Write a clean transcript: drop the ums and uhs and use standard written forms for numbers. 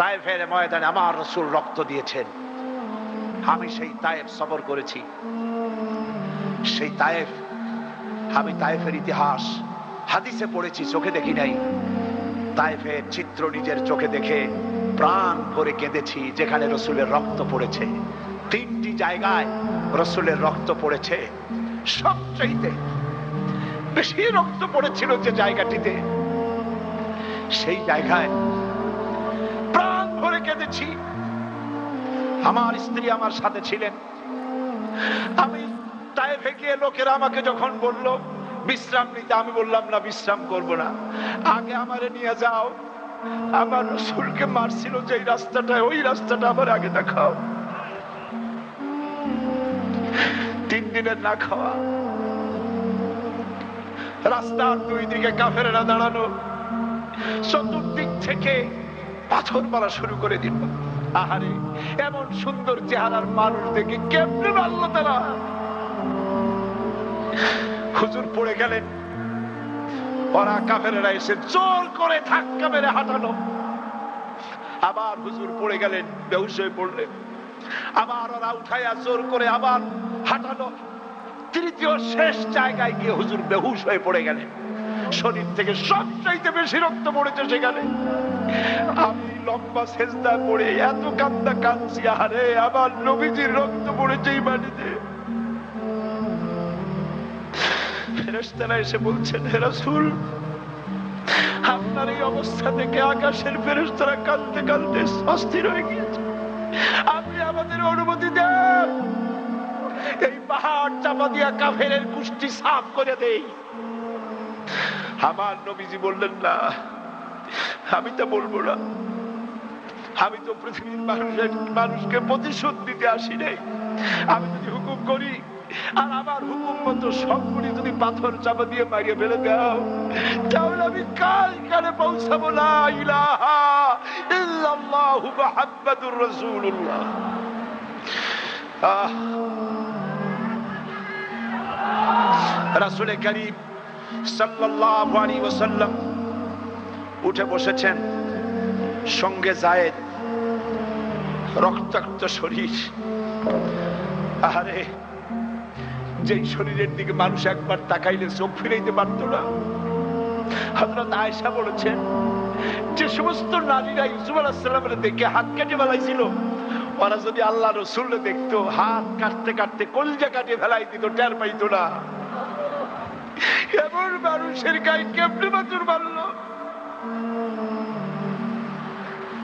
তায়েফের ময়দানে আমার রাসূল রক্ত দিয়েছেন। আমি সেই তায়েফ সফর করেছি। সেই তায়েফ, আমি তায়েফের ইতিহাস হাদিসে পড়েছি, চোখে দেখি নাই। তায়েফের চিত্র নিজের চোখে দেখে প্রাণ ভরে কেঁদেছি, যেখানে রাসূলের রক্ত পড়েছে। 3টি জায়গায় রাসূলের রক্ত পড়েছে। সবচেয়ে বেশি রক্ত পড়েছিল যে জায়গাটিতে, সেই জায়গায় প্রাণ ভরে কেঁদেছি। আমার স্ত্রী আমার সাথে ছিলেন। আমি তায়েফে গিয়ে লোকেরা আমাকে যখন বলল বিশ্রাম নিতে, আমি বললাম না, বিশ্রাম করব না, আগে আমারে নিয়ে যাও। আমার রাসূলকে মারছিল যে রাস্তাটা, ওই রাস্তাটা আমার আগে দেখাও। 3 দিনের না খাওয়া, রাস্তার 2 দিকে কাফেরেরা দাঁড়ানো, চতুর্দিক থেকে পাথর মারা শুরু করে দিল। আহারে, এমন সুন্দর চেহারার মানুষ দেখে কেমনে মারলো তারা। হুজুর পড়ে গেলেন, ওরা কাফেরেরা এসে জোর করে ধাক্কা মেরে হাঁটানো। আবার হুজুর পড়ে গেলেন, বেহুশ হয়ে পড়লেন। আবার ওরা উঠাইয়া জোর করে আবার হাঁটানো। তৃতীয় শেষ জায়গায় গিয়ে হুজুর বেহুশ হয়ে পড়ে গেলেন। শরীর থেকে সবচাইতে বেশি রক্ত পড়েছে সেখানে। আমি লম্বা সেজদায় পড়ে এত কান্না কাঁদছি, আরে আমার নবীজির রক্ত পড়েছে এই মাটিতে। ফেরেশতারা এসে বলছেন, হে রাসূল, আপনার এই অবস্থা দেখে আকাশের ফেরেশতারা কাঁদতে কাঁদতে অস্থির হয়ে গিয়েছে। আপনি আমাদের অনুমতি দেন, এই পাহাড় চাপা দিয়া কাফেরের কুষ্টি সাফ করে দেই। আমার নবীজি বললেন, না, আমি তা বলবো না। আমি তো পৃথিবীর মানুষকে প্রতিশোধ দিতে আসি নাই। আমি যদি হুকুম করি আর আমার হুকুম মতো সবগুলি যদি পাথর চাপা দিয়ে মারিয়ে ফেলে দাও, তাহলে আমি কাল কালে পৌঁছাবো লা ইলাহা ইল্লাল্লাহু মুহাম্মাদুর রাসূলুল্লাহ। রাসূল করিম সাল্লাল্লাহু আলাইহি ওয়াসাল্লাম উঠে বসেছেন, সঙ্গে যায়েদ, রক্তাক্ত শরীর। আহারে, যেই শরীরের দিকে মানুষ একবার তাকাইলে চোখ ফিরাইতে পারত না। হযরত আয়েশা বলেছেন, যে সমস্ত নারীরা ইউসুফ আলাইহিস সালামের দেখে হাত কেটে ফেলাইছিল, ওরা যদি আল্লাহ রাসূলকে দেখতো, হাত কাটতে কাটতে কলিজা কাটিয়ে ফেলাই দিত, টের পাইতো না। এমন মানুষের গায়ে কেমনে বাছুর মারলো।